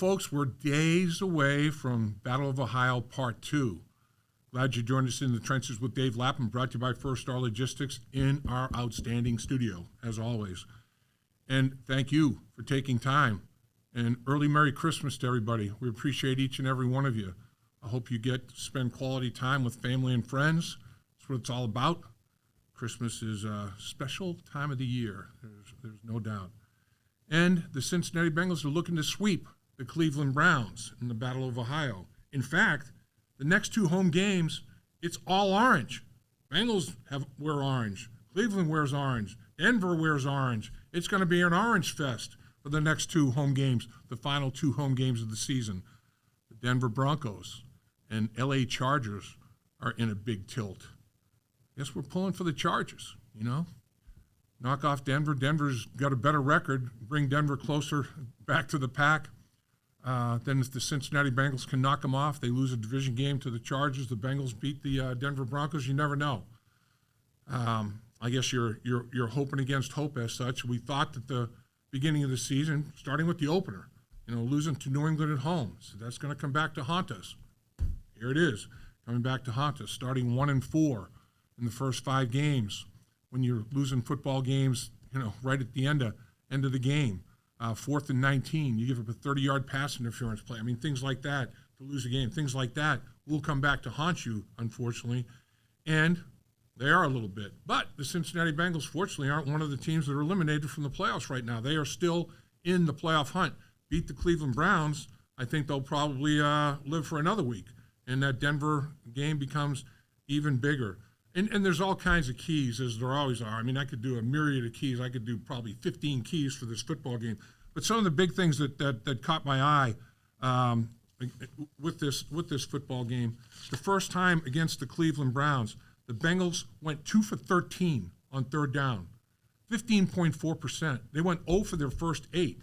folks, we're days away from Battle of Ohio Part 2. Glad you joined us in the trenches with Dave Lapham, brought to you by First Star Logistics in our outstanding studio, as always. And thank you for taking time. And early Merry Christmas to everybody. We appreciate each and every one of you. I hope you get to spend quality time with family and friends. That's what it's all about. Christmas is a special time of the year. There's no doubt. And the Cincinnati Bengals are looking to sweep the Cleveland Browns in the Battle of Ohio. In fact, the next two home games, it's all orange. Bengals wear orange. Cleveland wears orange. Denver wears orange. It's going to be an orange fest for the next two home games, the final two home games of the season. The Denver Broncos and LA Chargers are in a big tilt. Guess we're pulling for the Chargers, you know? Knock off Denver. Denver's got a better record. Bring Denver closer back to the pack. Then if the Cincinnati Bengals can knock them off, they lose a division game to the Chargers. The Bengals beat the Denver Broncos. You never know. I guess you're hoping against hope as such. We thought that the beginning of the season, starting with the opener, losing to New England at home, so that's going to come back to haunt us. Here it is, coming back to haunt us. Starting 1-4 in the first 5 games, when you're losing football games, right at the end of the game. 4th and 19, you give up a 30-yard pass interference play. I mean, things like that to lose a game, things like that will come back to haunt you, unfortunately. And they are a little bit. But the Cincinnati Bengals, fortunately, aren't one of the teams that are eliminated from the playoffs right now. They are still in the playoff hunt. Beat the Cleveland Browns, I think they'll probably live for another week. And that Denver game becomes even bigger. And there's all kinds of keys, as there always are. I mean, I could do a myriad of keys. I could do probably 15 keys for this football game. But some of the big things that caught my eye with this football game, the first time against the Cleveland Browns, the Bengals went 2 for 13 on third down, 15.4%. They went 0 for their first 8.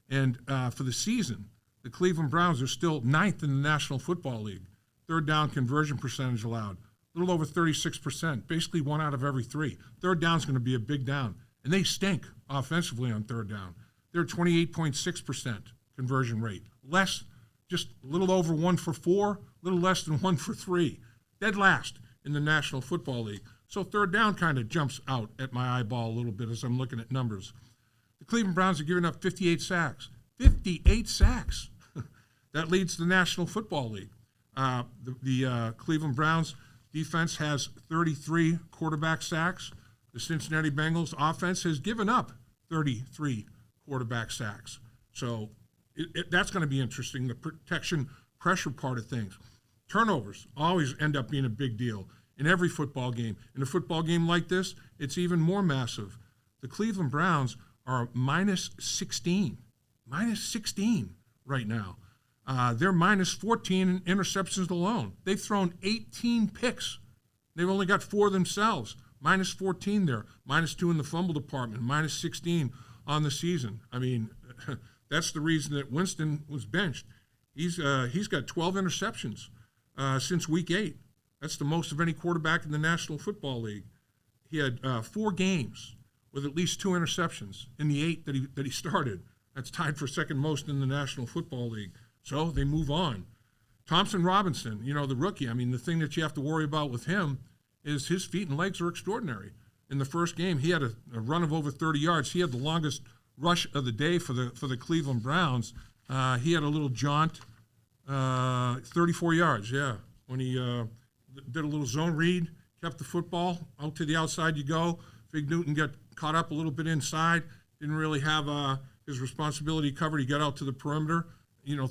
And for the season, the Cleveland Browns are still 9th in the National Football League. Third down conversion percentage allowed. A little over 36%, basically 1 out of every 3. Third down is going to be a big down. And they stink offensively on third down. They're 28.6% conversion rate. Less, just a little over 1 for 4, a little less than 1 for 3. Dead last in the National Football League. So third down kind of jumps out at my eyeball a little bit as I'm looking at numbers. The Cleveland Browns are giving up 58 sacks. 58 sacks. That leads the National Football League. The Cleveland Browns defense has 33 quarterback sacks. The Cincinnati Bengals offense has given up 33 quarterback sacks. So that's going to be interesting, the protection pressure part of things. Turnovers always end up being a big deal in every football game. In a football game like this, it's even more massive. The Cleveland Browns are minus 16 right now. They're minus 14 in interceptions alone. They've thrown 18 picks. They've only got 4 themselves. Minus 14 there. Minus 2 in the fumble department. Minus 16 on the season. I mean, that's the reason that Winston was benched. He's got 12 interceptions since week 8. That's the most of any quarterback in the National Football League. He had 4 games with at least 2 interceptions in the 8 that he started. That's tied for second most in the National Football League. So they move on. Thompson Robinson, the rookie, I mean, the thing that you have to worry about with him is his feet and legs are extraordinary. In the first game, he had a run of over 30 yards. He had the longest rush of the day for the Cleveland Browns. He had a little jaunt, 34 yards, yeah, when he did a little zone read, kept the football, out to the outside you go. Fig Newton got caught up a little bit inside, didn't really have his responsibility covered. He got out to the perimeter.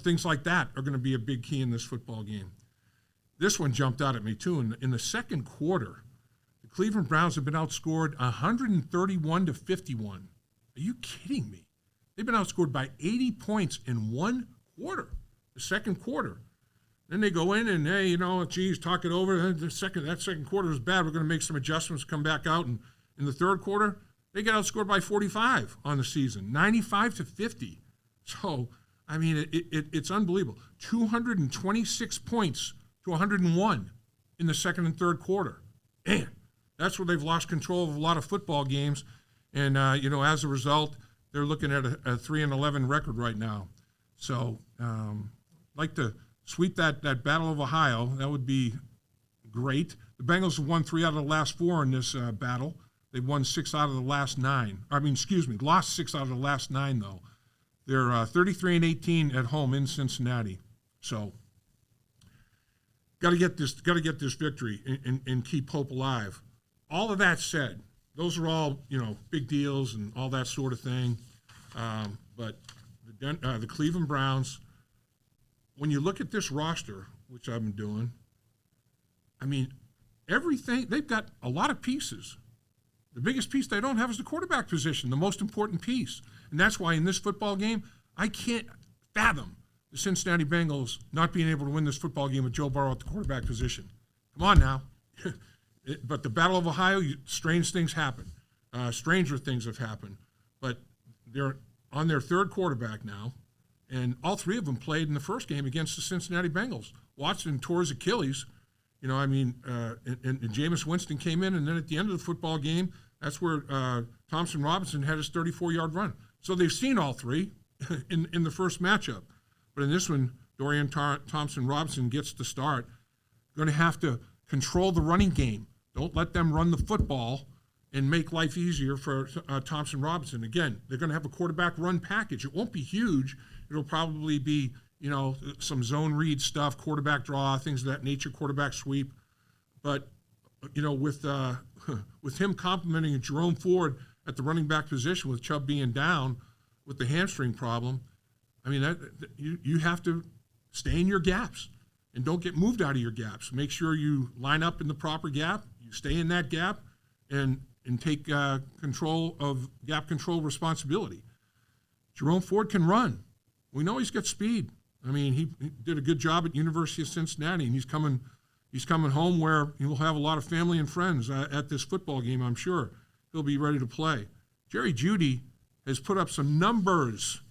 Things like that are going to be a big key in this football game. This one jumped out at me, too. In the second quarter, the Cleveland Browns have been outscored 131-51. Are you kidding me? They've been outscored by 80 points in one quarter, the second quarter. Then they go in and, hey, talk it over. That second quarter was bad. We're going to make some adjustments, come back out. And in the third quarter, they got outscored by 45 on the season, 95-50. So, I mean, it's unbelievable. 226 points to 101 in the second and third quarter. Man, that's where they've lost control of a lot of football games. And, as a result, they're looking at a 3-11 record right now. So, like to sweep that Battle of Ohio. That would be great. The Bengals have won 3 out of the last 4 in this battle. They've won 6 out of the last 9. Lost 6 out of the last 9 though. They're 33-18 at home in Cincinnati. So, got to get this victory and keep hope alive. All of that said, those are all big deals and all that sort of thing. But the Cleveland Browns, when you look at this roster, which I've been doing, I mean, everything, they've got a lot of pieces. The biggest piece they don't have is the quarterback position, the most important piece. And that's why in this football game, I can't fathom the Cincinnati Bengals not being able to win this football game with Joe Burrow at the quarterback position. Come on now. But the Battle of Ohio, strange things happen. Stranger things have happened. But they're on their 3rd quarterback now, and all 3 of them played in the first game against the Cincinnati Bengals. Watson tore his Achilles. And Jameis Winston came in, and then at the end of the football game, that's where Thompson Robinson had his 34-yard run. So they've seen all 3 in the first matchup. But in this one, Dorian Thompson Robinson gets the start. Going to have to control the running game. Don't let them run the football and make life easier for Thompson Robinson. Again, they're going to have a quarterback run package. It won't be huge. It'll probably be some zone read stuff, quarterback draw, things of that nature, quarterback sweep. But, with him complimenting Jerome Ford at the running back position with Chubb being down with the hamstring problem, I mean, you have to stay in your gaps and don't get moved out of your gaps. Make sure you line up in the proper gap, you stay in that gap, and take control of gap control responsibility. Jerome Ford can run. We know he's got speed. I mean, he did a good job at University of Cincinnati, and he's coming home where he will have a lot of family and friends at this football game, I'm sure. He'll be ready to play. Jerry Jeudy has put up some numbers.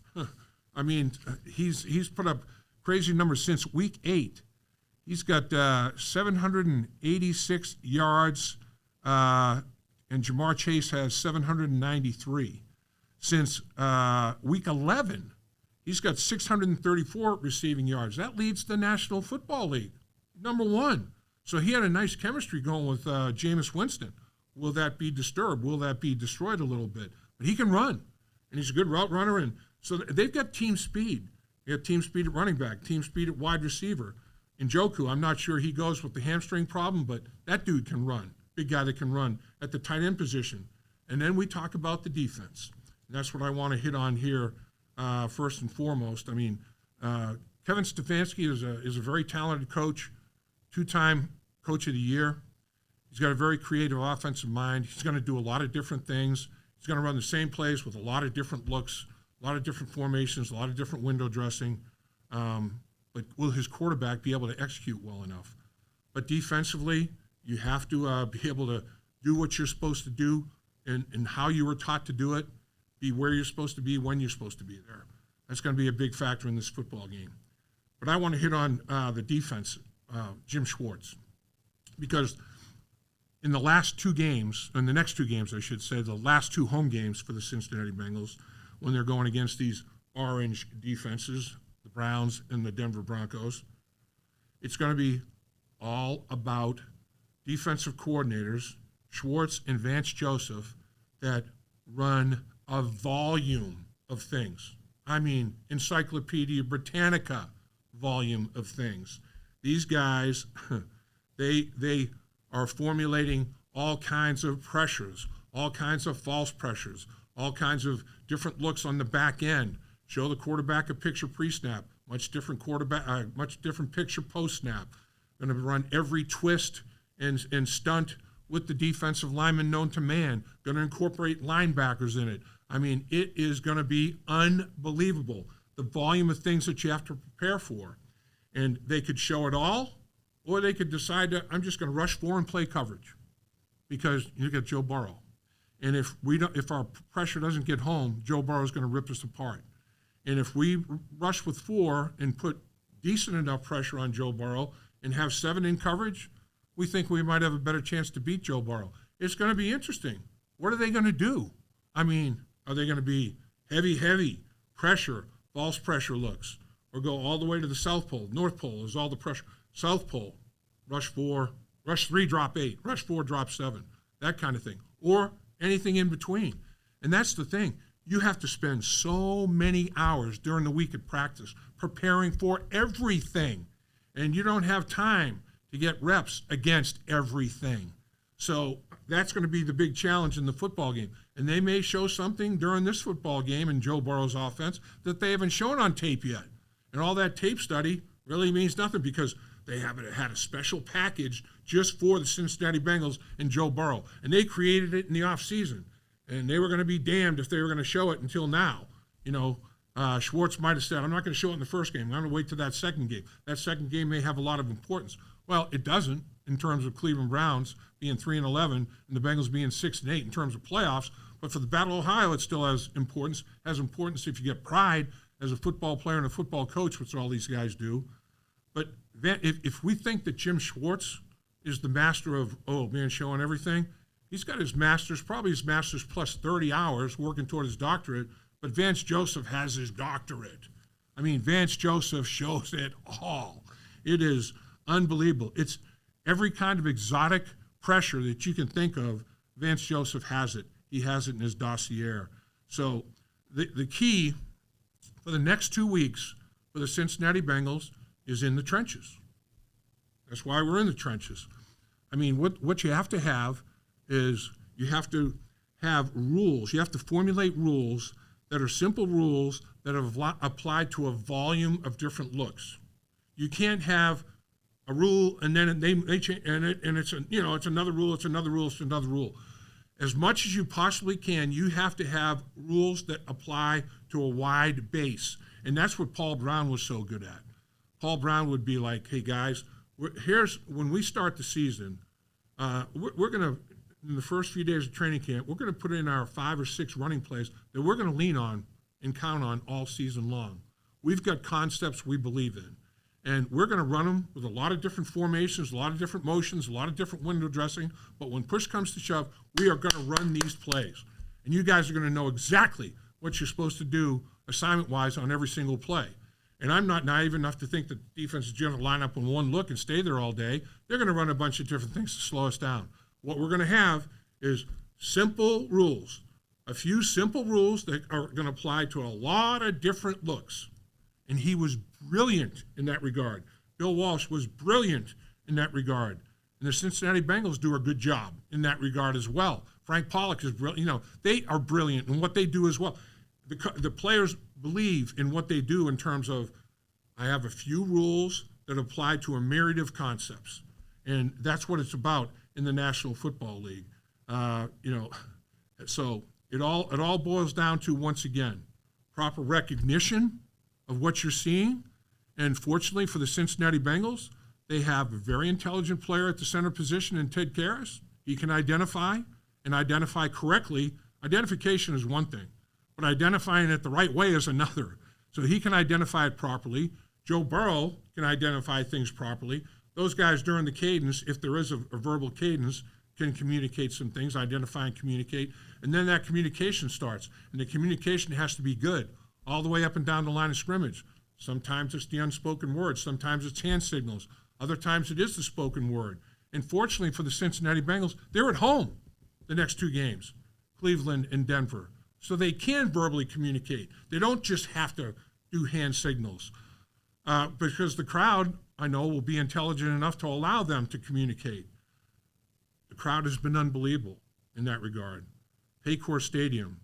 I mean, he's put up crazy numbers since week 8. He's got 786 yards, and Jamar Chase has 793. Since week 11, he's got 634 receiving yards. That leads the National Football League, number 1. So he had a nice chemistry going with Jameis Winston. Will that be disturbed? Will that be destroyed a little bit? But he can run, and he's a good route runner. And so they've got team speed. They have team speed at running back, team speed at wide receiver. Njoku, I'm not sure he goes with the hamstring problem, but that dude can run. Big guy that can run at the tight end position. And then we talk about the defense. And that's what I want to hit on here first and foremost. I mean, Kevin Stefanski is a very talented coach, 2-time Coach of the Year. He's got a very creative offensive mind. He's going to do a lot of different things. He's going to run the same plays with a lot of different looks, a lot of different formations, a lot of different window dressing. But will his quarterback be able to execute well enough? But defensively, you have to be able to do what you're supposed to do and how you were taught to do it, be where you're supposed to be, when you're supposed to be there. That's going to be a big factor in this football game. But I want to hit on the defense, Jim Schwartz, because in the last 2 games, in the next 2 games, I should say, the last 2 home games for the Cincinnati Bengals, when they're going against these orange defenses, the Browns and the Denver Broncos, it's going to be all about defensive coordinators, Schwartz and Vance Joseph, that run a volume of things. I mean, Encyclopedia Britannica volume of things. These guys, they are formulating all kinds of pressures, all kinds of false pressures, all kinds of different looks on the back end. Show the quarterback a picture pre-snap, much different picture post-snap. Going to run every twist and stunt with the defensive lineman known to man. Going to incorporate linebackers in it. I mean, it is going to be unbelievable, the volume of things that you have to prepare for. And they could show it all, or they could decide that I'm just going to rush 4 and play coverage because you got Joe Burrow. And if our pressure doesn't get home, Joe Burrow is going to rip us apart. And if we rush with 4 and put decent enough pressure on Joe Burrow and have 7 in coverage, we think we might have a better chance to beat Joe Burrow. It's going to be interesting. What are they going to do? I mean, are they going to be heavy pressure, false pressure looks? or go all the way to the South Pole. North Pole is all the pressure. South Pole, rush 4, rush 3, drop 8, rush 4, drop 7, that kind of thing, or anything in between. And that's the thing. You have to spend so many hours during the week at practice preparing for everything, and you don't have time to get reps against everything. So that's going to be the big challenge in the football game. And they may show something during this football game in Joe Burrow's offense that they haven't shown on tape yet. And all that tape study really means nothing because they haven't had a special package just for the Cincinnati Bengals and Joe Burrow. And they created it in the offseason. And they were going to be damned if they were going to show it until now. Schwartz might have said, I'm not going to show it in the first game. I'm going to wait till that second game. That second game may have a lot of importance. Well, it doesn't in terms of Cleveland Browns being 3-11 and the Bengals being 6-8 in terms of playoffs. But for the Battle of Ohio, it still has importance. Has importance if you get pride as a football player and a football coach, which all these guys do. But if we think that Jim Schwartz is the master of, showing everything, he's got his master's, probably his master's plus 30 hours working toward his doctorate, but Vance Joseph has his doctorate. I mean, Vance Joseph shows it all. It is unbelievable. It's every kind of exotic pressure that you can think of, Vance Joseph has it. He has it in his dossier. So the key for the next 2 weeks for the Cincinnati Bengals is in the trenches. That's why we're in the trenches. I mean, what you have to have is you have to have rules. You have to formulate rules that are simple rules that are applied to a volume of different looks. You can't have a rule and then they change and it's another rule, it's another rule, it's another rule. As much as you possibly can, you have to have rules that apply to a wide base. And that's what Paul Brown was so good at. Paul Brown would be like, hey guys, here's when we start the season, we're going to, in the first few days of training camp, we're going to put in our 5 or 6 running plays that we're going to lean on and count on all season long. We've got concepts we believe in. And we're going to run them with a lot of different formations, a lot of different motions, a lot of different window dressing. But when push comes to shove, we are going to run these plays. And you guys are going to know exactly what you're supposed to do assignment-wise on every single play. And I'm not naive enough to think that the defense is going to line up in one look and stay there all day. They're going to run a bunch of different things to slow us down. What we're going to have is simple rules, a few simple rules that are going to apply to a lot of different looks. And he was brilliant in that regard. Bill Walsh was brilliant in that regard. And the Cincinnati Bengals do a good job in that regard as well. Frank Pollock is brilliant. They are brilliant in what they do as well. The players believe in what they do in terms of, I have a few rules that apply to a myriad of concepts. And that's what it's about in the National Football League. So it all boils down to, once again, proper recognition of what you're seeing. And fortunately for the Cincinnati Bengals, they have a very intelligent player at the center position in Ted Karras. He can identify and identify correctly. Identification is one thing, but identifying it the right way is another. So he can identify it properly. Joe Burrow can identify things properly. Those guys during the cadence, if there is a verbal cadence, can communicate some things, identify and communicate. And then that communication starts. And the communication has to be good all the way up and down the line of scrimmage. Sometimes it's the unspoken word. Sometimes it's hand signals. Other times it is the spoken word. And fortunately for the Cincinnati Bengals, they're at home the next 2 games, Cleveland and Denver. So they can verbally communicate. They don't just have to do hand signals. Because the crowd, I know, will be intelligent enough to allow them to communicate. The crowd has been unbelievable in that regard. Paycor Stadium,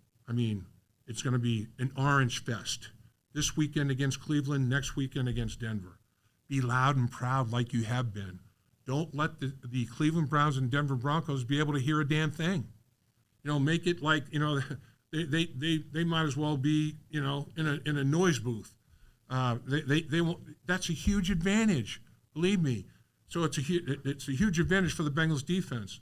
it's going to be an orange fest. This weekend against Cleveland, next weekend against Denver. Be loud and proud like you have been. Don't let the Cleveland Browns and Denver Broncos be able to hear a damn thing. Make it like, they might as well be, in a noise booth. They won't. That's a huge advantage, believe me. So it's a huge advantage for the Bengals defense.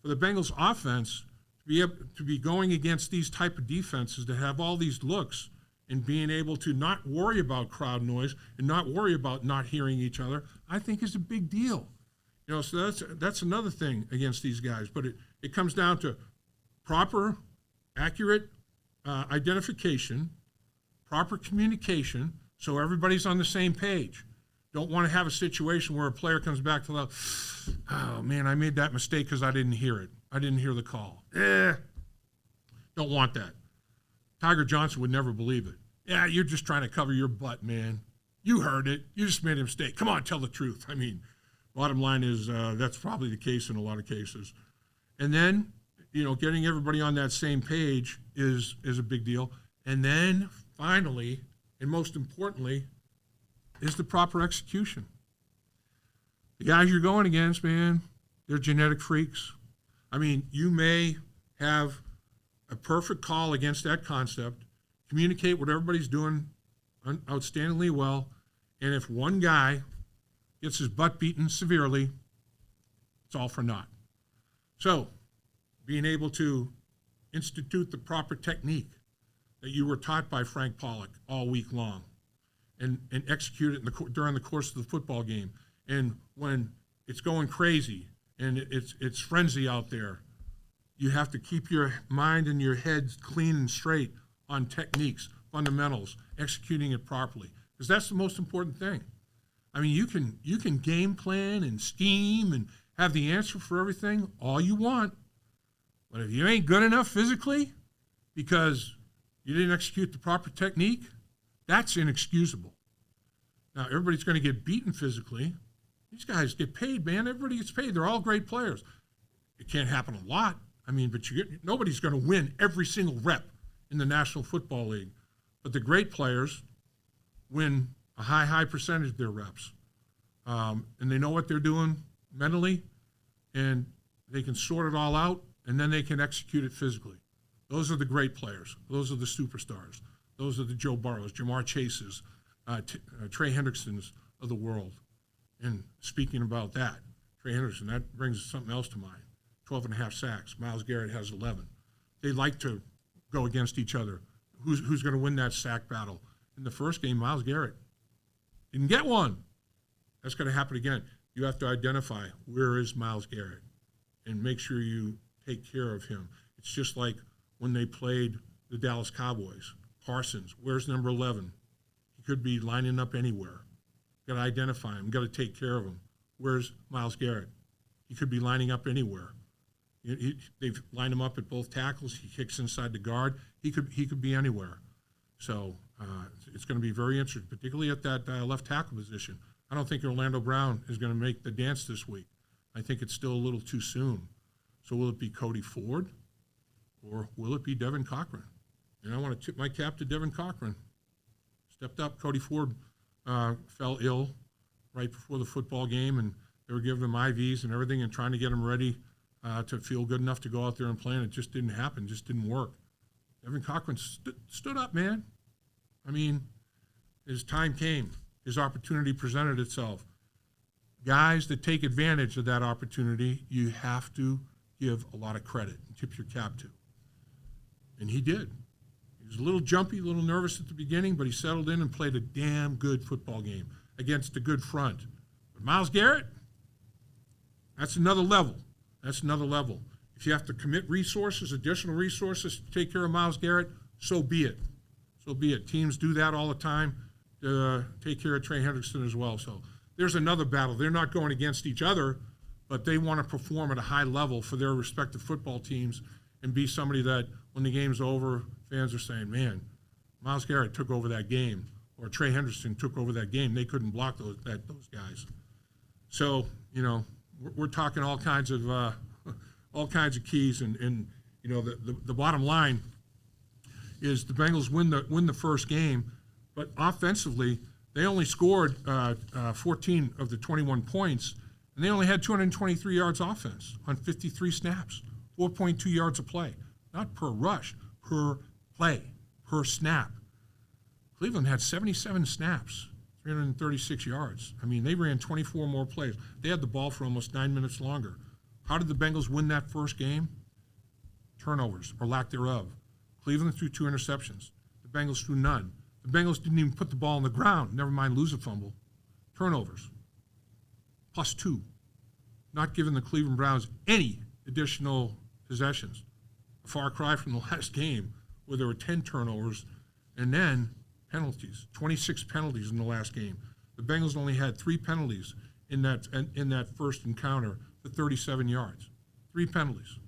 For the Bengals offense, to be going against these type of defenses that have all these looks and being able to not worry about crowd noise and not worry about not hearing each other, I think is a big deal. So that's another thing against these guys. But it comes down to proper, accurate identification, proper communication, So everybody's on the same page. Don't want to have a situation where a player comes back to the, oh, man, I made that mistake because I didn't hear it. I didn't hear the call. Don't want that. Tiger Johnson would never believe it. Yeah, you're just trying to cover your butt, man. You heard it. You just made a mistake. Come on, tell the truth. I mean, bottom line is that's probably the case in a lot of cases. And then, getting everybody on that same page is a big deal. And then finally, and most importantly, is the proper execution. The guys you're going against, man, they're genetic freaks. I mean, you may have a perfect call against that concept, communicate what everybody's doing outstandingly well, and if one guy gets his butt beaten severely, it's all for naught. So, being able to institute the proper technique that you were taught by Frank Pollock all week long and execute it during the course of the football game. And when it's going crazy and it's frenzy out there, you have to keep your mind and your head clean and straight on techniques, fundamentals, executing it properly, because that's the most important thing. I mean, you can game plan and scheme and have the answer for everything all you want, but if you ain't good enough physically because you didn't execute the proper technique, that's inexcusable. Now, everybody's going to get beaten physically. These guys get paid, man. Everybody gets paid. They're all great players. It can't happen a lot. I mean, but nobody's going to win every single rep in the National Football League. But the great players win a high percentage of their reps. And they know what they're doing mentally, and they can sort it all out, and then they can execute it physically. Those are the great players. Those are the superstars. Those are the Joe Burrows, Jamar Chases, Trey Hendricksons of the world. And speaking about that, Trey Hendrickson, that brings something else to mind. 12 and a half sacks. Myles Garrett has 11. They like to go against each other. Who's going to win that sack battle? In the first game, Myles Garrett didn't get one. That's going to happen again. You have to identify where is Myles Garrett and make sure you take care of him. It's just like when they played the Dallas Cowboys. Parsons, where's number 11? He could be lining up anywhere. Got to identify him. Got to take care of him. Where's Myles Garrett? He could be lining up anywhere. They've lined him up at both tackles. He kicks inside the guard. He could be anywhere. So it's going to be very interesting, particularly at that left tackle position. I don't think Orlando Brown is going to make the dance this week. I think it's still a little too soon. So will it be Cody Ford or will it be Devin Cochran? And I want to tip my cap to Devin Cochran. Stepped up. Cody Ford fell ill right before the football game, and they were giving him IVs and everything and trying to get him ready to feel good enough to go out there and play, and it just didn't happen, just didn't work. Devin Cochran stood up, man. I mean, his time came. His opportunity presented itself. Guys that take advantage of that opportunity, you have to give a lot of credit and tip your cap to. And he did. He was a little jumpy, a little nervous at the beginning, but he settled in and played a damn good football game against a good front. But Myles Garrett, that's another level. That's another level. If you have to commit resources, additional resources to take care of Myles Garrett, so be it. So be it. Teams do that all the time to take care of Trey Hendrickson as well. So there's another battle. They're not going against each other, but they want to perform at a high level for their respective football teams and be somebody that when the game's over, fans are saying, man, Myles Garrett took over that game, or Trey Hendrickson took over that game. They couldn't block those guys. So, we're talking all kinds of keys, and the bottom line is the Bengals win the first game, but offensively they only scored 14 of the 21 points, and they only had 223 yards offense on 53 snaps, 4.2 yards a play, not per rush, per play, per snap. Cleveland had 77 snaps. 336 yards. I mean, they ran 24 more plays. They had the ball for almost 9 minutes longer. How did the Bengals win that first game? Turnovers, or lack thereof. Cleveland threw 2 interceptions. The Bengals threw none. The Bengals didn't even put the ball on the ground, never mind lose a fumble. Turnovers, +2. Not giving the Cleveland Browns any additional possessions. A far cry from the last game where there were 10 turnovers, and then penalties, 26 penalties in the last game. The Bengals only had 3 penalties in that first encounter for 37 yards. 3 penalties.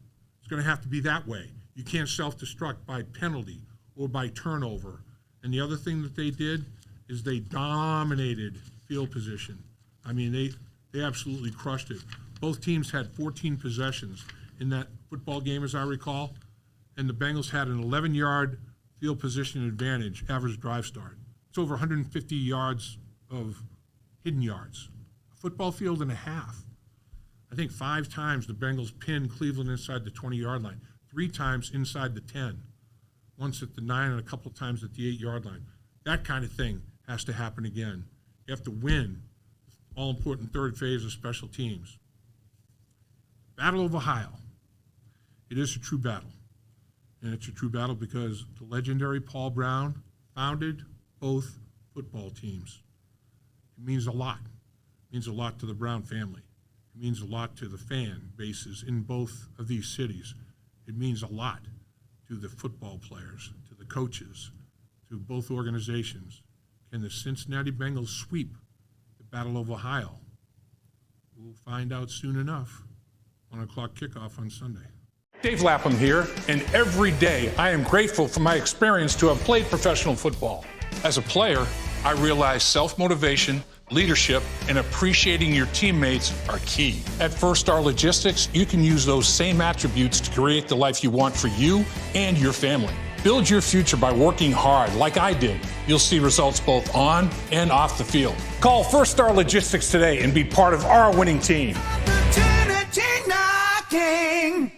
It's going to have to be that way. You can't self-destruct by penalty or by turnover. And the other thing that they did is they dominated field position. I mean, they absolutely crushed it. Both teams had 14 possessions in that football game, as I recall, and the Bengals had an 11-yard field position advantage, average drive start. It's over 150 yards of hidden yards. A football field and a half. I think 5 times the Bengals pinned Cleveland inside the 20-yard line, 3 times inside the 10, once at the 9 and a couple times at the 8-yard line. That kind of thing has to happen again. You have to win all-important third phase of special teams. Battle of Ohio. It is a true battle. And it's a true battle because the legendary Paul Brown founded both football teams. It means a lot. It means a lot to the Brown family. It means a lot to the fan bases in both of these cities. It means a lot to the football players, to the coaches, to both organizations. Can the Cincinnati Bengals sweep the Battle of Ohio? We'll find out soon enough. 1 o'clock kickoff on Sunday. Dave Lapham here, and every day I am grateful for my experience to have played professional football. As a player, I realized self-motivation, leadership, and appreciating your teammates are key. At First Star Logistics, you can use those same attributes to create the life you want for you and your family. Build your future by working hard like I did. You'll see results both on and off the field. Call First Star Logistics today and be part of our winning team. Opportunity knocking.